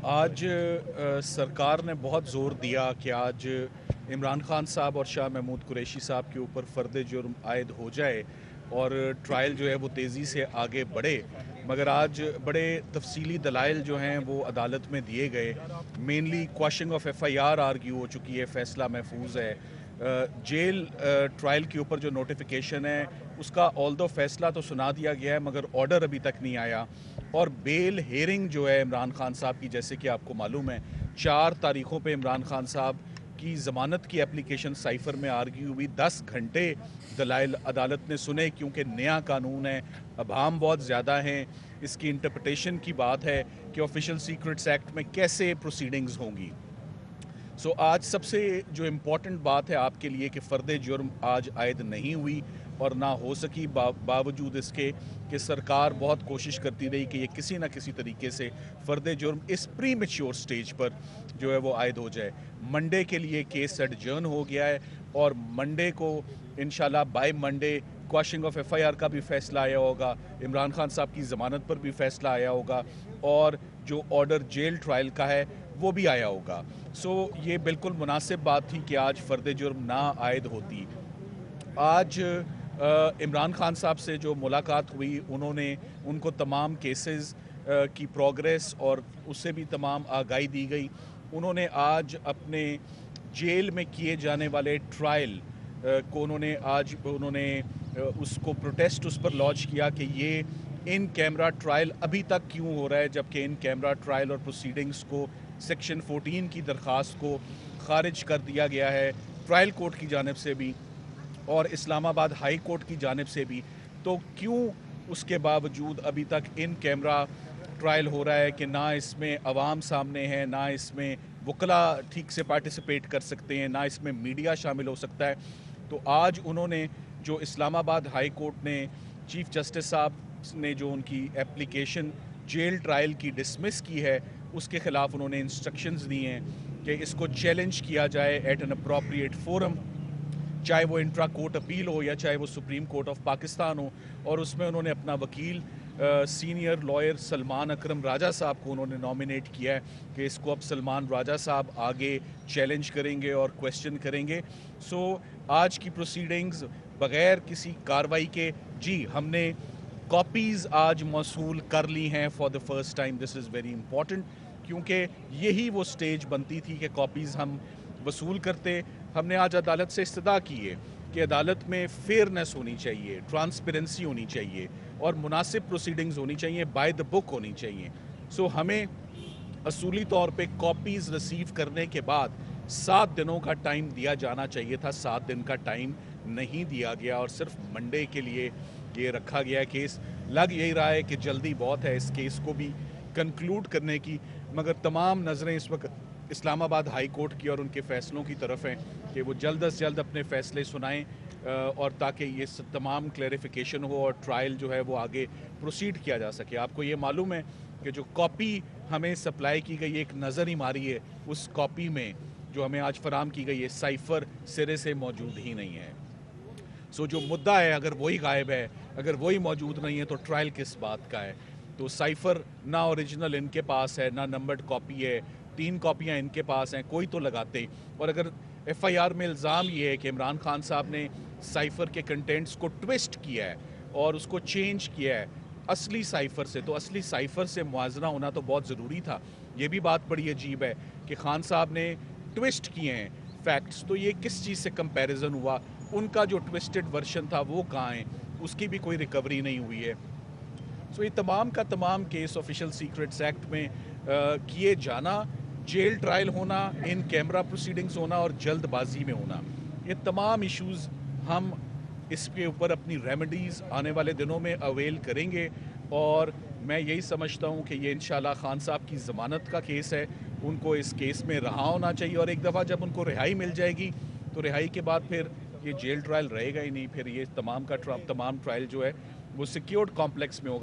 आज सरकार ने बहुत ज़ोर दिया कि आज इमरान खान साहब और शाह महमूद कुरैशी साहब के ऊपर फ़र्द जुर्म आयद हो जाए और ट्रायल जो है वो तेज़ी से आगे बढ़े। मगर आज बड़े तफसीली दलाइल जो हैं वो अदालत में दिए गए। मेनली क्वॉशिंग ऑफ FIR आर्ग्यू हो चुकी है, फ़ैसला महफूज है। जेल ट्रायल के ऊपर जो नोटिफिकेशन है उसका ऑल्दो फ़ैसला तो सुना दिया गया है मगर ऑर्डर अभी तक नहीं आया। और बेल हेयरिंग जो है इमरान खान साहब की, जैसे कि आपको मालूम है 4 तारीखों पे इमरान खान साहब की ज़मानत की एप्लीकेशन साइफ़र में आर्ग्यू हुई। 10 घंटे दलाइल अदालत ने सुने क्योंकि नया कानून है, अभाम बहुत ज़्यादा हैं। इसकी इंटरप्रटेशन की बात है कि ऑफिशियल सीक्रेट्स एक्ट में कैसे प्रोसीडिंग्स होंगी। आज सबसे जो इम्पोर्टेंट बात है आपके लिए कि फ़र्द जुर्म आज आयद नहीं हुई और ना हो सकी, बावजूद इसके कि सरकार बहुत कोशिश करती रही कि ये किसी ना किसी तरीके से फ़र्द जुर्म इस प्री मैच्योर स्टेज पर जो है वो आयद हो जाए। मंडे के लिए केस एडजर्न हो गया है और मंडे को इंशाल्लाह बाय मंडे क्वॉशिंग ऑफ FIR का भी फ़ैसला आया होगा, इमरान खान साहब की ज़मानत पर भी फ़ैसला आया होगा और जो ऑर्डर जेल ट्रायल का है वो भी आया होगा। ये बिल्कुल मुनासिब बात थी कि आज फ़र्द जुर्म ना आयद होती। आज इमरान खान साहब से जो मुलाकात हुई, उनको तमाम केसेस की प्रोग्रेस और उससे भी तमाम आगाही दी गई। उन्होंने आज अपने जेल में किए जाने वाले ट्रायल को उन्होंने उसको प्रोटेस्ट उस पर लॉन्च किया कि ये इन कैमरा ट्रायल अभी तक क्यों हो रहा है, जबकि इन कैमरा ट्रायल और प्रोसीडिंग्स को सेक्शन 14 की दरख्वास्त को खारिज कर दिया गया है ट्रायल कोर्ट की जानिब से भी और इस्लामाबाद हाई कोर्ट की जानिब से भी। तो क्यों उसके बावजूद अभी तक इन कैमरा ट्रायल हो रहा है कि ना इसमें अवाम सामने है, ना इसमें वकला ठीक से पार्टिसिपेट कर सकते हैं, ना इसमें मीडिया शामिल हो सकता है। तो आज उन्होंने जो इस्लामाबाद हाई कोर्ट ने चीफ जस्टिस साहब ने जो उनकी एप्लीकेशन जेल ट्रायल की डिसमिस की है, उसके ख़िलाफ़ उन्होंने इंस्ट्रक्शंस दी हैं कि इसको चैलेंज किया जाए एट एन अप्रोप्रिएट फोरम, चाहे वो इंट्रा कोर्ट अपील हो या चाहे वो सुप्रीम कोर्ट ऑफ पाकिस्तान हो। और उसमें उन्होंने अपना वकील सीनियर लॉयर सलमान अकरम राजा साहब को उन्होंने नॉमिनेट किया है कि इसको अब सलमान राजा साहब आगे चैलेंज करेंगे और क्वेश्चन करेंगे। आज की प्रोसीडिंग्स बग़ैर किसी कार्रवाई के, जी हमने कॉपीज़ आज मौसूल कर ली हैं for the first time. This is very important क्योंकि यही वो स्टेज बनती थी कि कॉपीज़ हम वसूल करते। हमने आज अदालत से इस्तदा की है कि अदालत में फेयरनेस होनी चाहिए, ट्रांसपेरेंसी होनी चाहिए और मुनासिब प्रोसीडिंग्स होनी चाहिए, बाय द बुक होनी चाहिए। हमें असूली तौर पे कॉपीज़ रिसीव करने के बाद 7 दिनों का टाइम दिया जाना चाहिए था। 7 दिन का टाइम नहीं दिया गया और सिर्फ मंडे के लिए ये रखा गया है केस। लग यही रहा है कि जल्दी बहुत है इस केस को भी कंक्लूड करने की, मगर तमाम नज़रें इस वक्त इस्लामाबाद हाई कोर्ट की और उनके फ़ैसलों की तरफ हैं कि वो जल्द से जल्द अपने फ़ैसले सुनाएं और ताकि ये तमाम क्लैरिफिकेशन हो और ट्रायल जो है वो आगे प्रोसीड किया जा सके। आपको ये मालूम है कि जो कॉपी हमें सप्लाई की गई, एक नज़र ही मारी है उस कॉपी में जो हमें आज फराम की गई है, साइफ़र सिरे से मौजूद ही नहीं है। जो मुद्दा है अगर वही गायब है, अगर वही मौजूद नहीं है तो ट्रायल किस बात का है। तो साइफ़र ना ओरिजिनल इनके पास है, ना नंबर्ड कॉपी है, 3 कॉपियाँ इनके पास हैं, कोई तो लगाते। और अगर FIR में इल्ज़ाम ये है कि इमरान खान साहब ने साइफ़र के कंटेंट्स को ट्विस्ट किया है और उसको चेंज किया है असली साइफ़र से, तो असली साइफ़र से मुआज़ना होना तो बहुत ज़रूरी था। ये भी बात बड़ी अजीब है कि खान साहब ने ट्विस्ट किए हैं फैक्ट्स, तो ये किस चीज़ से कंपैरिजन हुआ? उनका जो ट्विस्टेड वर्शन था वो कहाँ है? उसकी भी कोई रिकवरी नहीं हुई है। ये तमाम का तमाम केस ऑफिशियल सीक्रेट्स एक्ट में किए जाना, जेल ट्रायल होना, इन कैमरा प्रोसीडिंग्स होना और जल्दबाजी में होना, ये तमाम इश्यूज़ हम इसके ऊपर अपनी रेमेडीज़ आने वाले दिनों में अवेल करेंगे। और मैं यही समझता हूँ कि ये इंशाल्लाह खान साहब की ज़मानत का केस है, उनको इस केस में रहा होना चाहिए और एक दफ़ा जब उनको रिहाई मिल जाएगी तो रिहाई के बाद फिर ये जेल ट्रायल रहेगा ही नहीं, फिर ये तमाम ट्रायल जो है वो सिक्योर्ड कॉम्प्लेक्स में होगा।